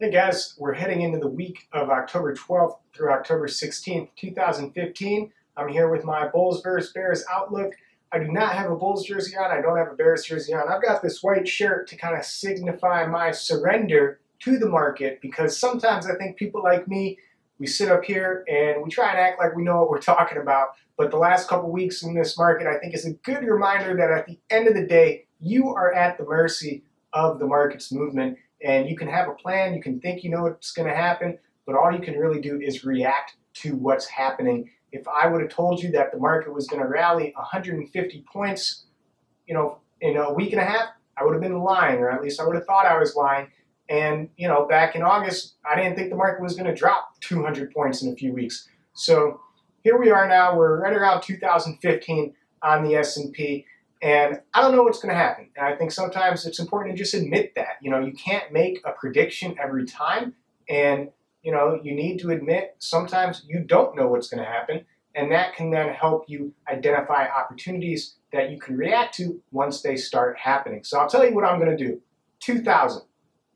Hey guys, we're heading into the week of October 12th through October 16th, 2015. I'm here with my Bulls vs. Bears outlook. I do not have a Bulls jersey on. I don't have a Bears jersey on. I've got this white shirt to kind of signify my surrender to the market, because sometimes I think people like me, we sit up here and we try and act like we know what we're talking about. But the last couple weeks in this market, I think, is a good reminder that at the end of the day, you are at the mercy of the market's movement. And you can have a plan, you can think you know what's going to happen, but all you can really do is react to what's happening. If I would have told you that the market was going to rally 150 points, in a week and a half, I would have been lying, or at least I would have thought I was lying. And, back in August, I didn't think the market was going to drop 200 points in a few weeks. So here we are now, we're right around 2015 on the S&P. And I don't know what's going to happen. And I think sometimes it's important to just admit that. You can't make a prediction every time. And, you need to admit sometimes you don't know what's going to happen. And that can then help you identify opportunities that you can react to once they start happening. So I'll tell you what I'm going to do. 2000.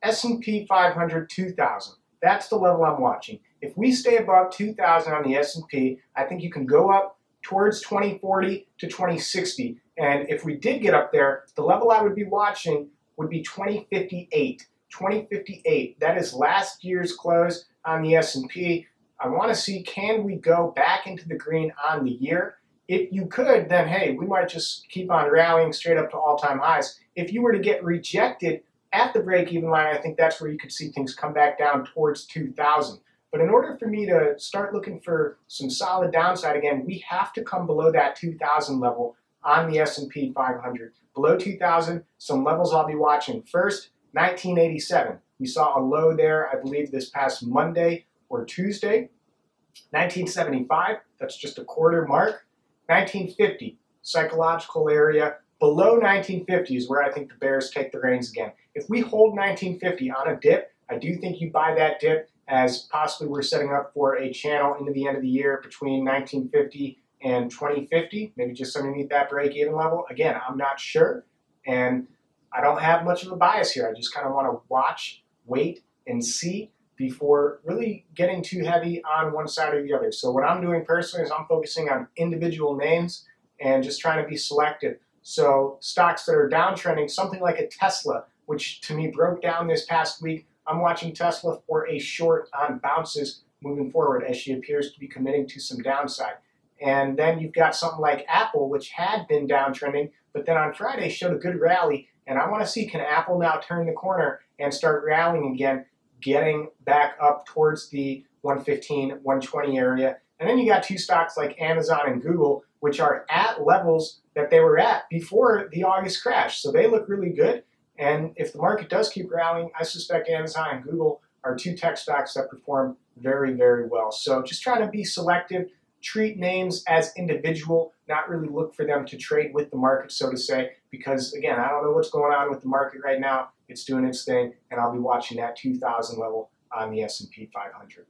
S&P 500, 2000. That's the level I'm watching. If we stay above 2000 on the S&P, I think you can go up towards 2040 to 2060. And if we did get up there, the level I would be watching would be 2058. 2058, that is last year's close on the S&P. I want to see, can we go back into the green on the year? If you could, then hey, we might just keep on rallying straight up to all-time highs. If you were to get rejected at the break-even line, I think that's where you could see things come back down towards 2000. But in order for me to start looking for some solid downside again, we have to come below that 2000 level on the S&P 500. Below 2000, some levels I'll be watching. First, 1987. We saw a low there, I believe, this past Monday or Tuesday. 1975, that's just a quarter mark. 1950, psychological area. Below 1950 is where I think the bears take the reins again. If we hold 1950 on a dip, I do think you buy that dip as possibly we're setting up for a channel into the end of the year between 1950 and 2050, maybe just underneath that break-even level. Again, I'm not sure, and I don't have much of a bias here. I just kind of want to watch, wait, and see before really getting too heavy on one side or the other. So what I'm doing personally is I'm focusing on individual names and just trying to be selective. So stocks that are downtrending, something like a Tesla, which to me broke down this past week, I'm watching Tesla for a short on bounces moving forward as she appears to be committing to some downside. And then you've got something like Apple, which had been downtrending, but then on Friday showed a good rally. And I want to see, can Apple now turn the corner and start rallying again, getting back up towards the 115, 120 area. And then you got two stocks like Amazon and Google, which are at levels that they were at before the August crash. So they look really good. And if the market does keep rallying, I suspect Amazon and Google are two tech stocks that perform very, very well. So just trying to be selective, treat names as individual, not really look for them to trade with the market, so to say, because again, I don't know what's going on with the market right now. It's doing its thing, and I'll be watching that 2000 level on the S&P 500.